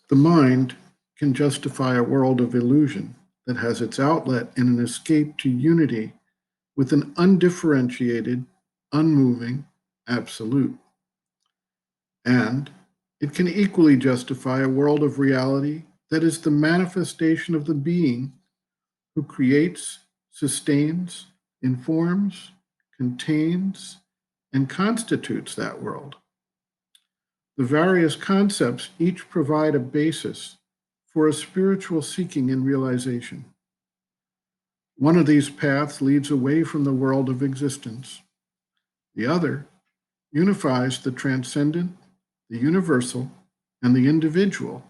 The mind can justify a world of illusion that has its outlet in an escape to unity with an undifferentiated, unmoving absolute. And it can equally justify a world of reality that is the manifestation of the being who creates, sustains, informs, contains, and constitutes that world. The various concepts each provide a basis for a spiritual seeking and realization. One of these paths leads away from the world of existence. The other unifies the transcendent, the universal, and the individual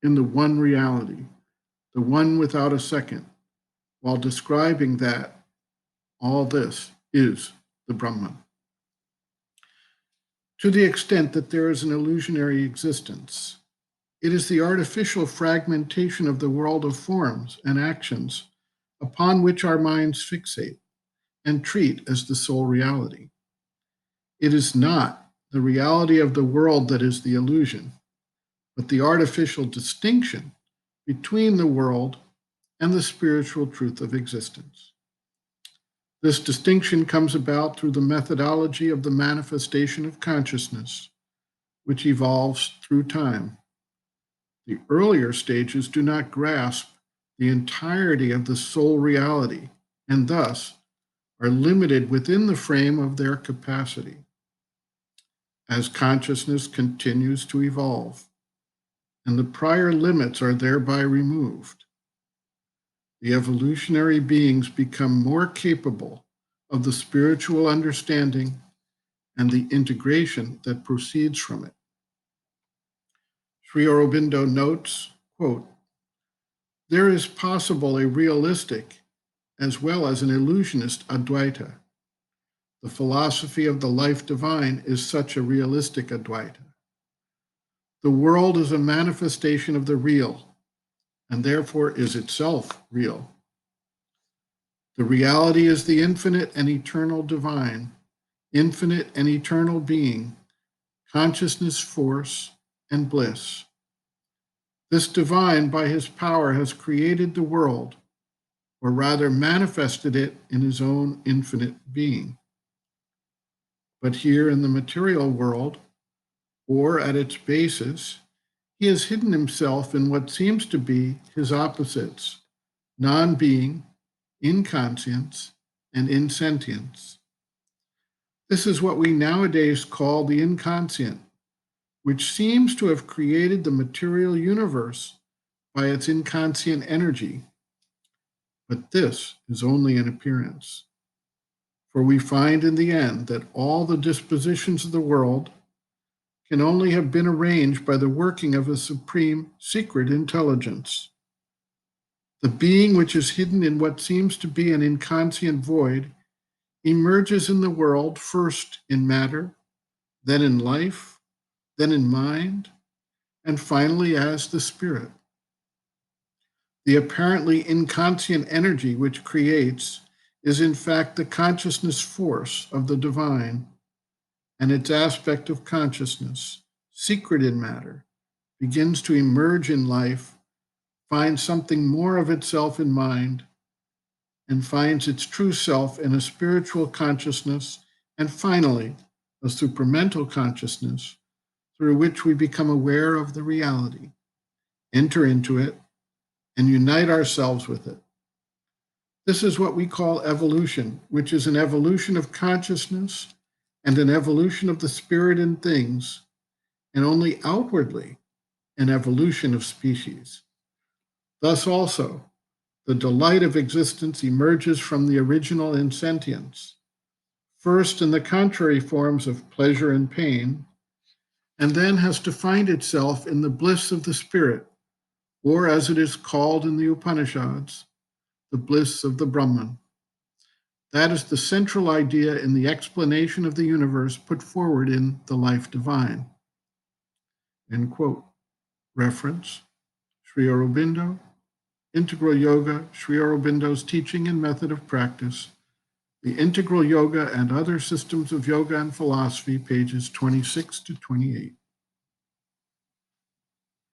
in the one reality, the one without a second, while describing that all this is the Brahman. To the extent that there is an illusionary existence, it is the artificial fragmentation of the world of forms and actions upon which our minds fixate and treat as the sole reality. It is not the reality of the world that is the illusion, but the artificial distinction between the world and the spiritual truth of existence. This distinction comes about through the methodology of the manifestation of consciousness, which evolves through time. The earlier stages do not grasp the entirety of the soul reality and thus are limited within the frame of their capacity. As consciousness continues to evolve, and the prior limits are thereby removed, the evolutionary beings become more capable of the spiritual understanding and the integration that proceeds from it. Sri Aurobindo notes, quote, "There is possible a realistic as well as an illusionist Advaita. The philosophy of the life divine is such a realistic Advaita. The world is a manifestation of the real, and therefore is itself real. The reality is the infinite and eternal divine, infinite and eternal being, consciousness, force, and bliss. This divine, by his power, has created the world, or rather manifested it in his own infinite being. But here in the material world, or at its basis, he has hidden himself in what seems to be his opposites, non-being, inconscience, and insentience. This is what we nowadays call the inconscient, which seems to have created the material universe by its inconscient energy. But this is only an appearance. For we find in the end that all the dispositions of the world can only have been arranged by the working of a supreme secret intelligence. The being which is hidden in what seems to be an inconscient void emerges in the world first in matter, then in life, then in mind, and finally as the spirit. The apparently inconscient energy which creates is in fact the consciousness force of the divine, and its aspect of consciousness, secret in matter, begins to emerge in life, finds something more of itself in mind, and finds its true self in a spiritual consciousness, and finally, a supramental consciousness through which we become aware of the reality, enter into it, and unite ourselves with it. This is what we call evolution, which is an evolution of consciousness and an evolution of the spirit in things, and only outwardly an evolution of species. Thus also, the delight of existence emerges from the original insentience, first in the contrary forms of pleasure and pain, and then has to find itself in the bliss of the spirit, or as it is called in the Upanishads, the bliss of the Brahman. That is the central idea in the explanation of the universe put forward in The Life Divine. End quote. Reference, Sri Aurobindo, Integral Yoga, Sri Aurobindo's Teaching and Method of Practice, The Integral Yoga and Other Systems of Yoga and Philosophy, pages 26 to 28.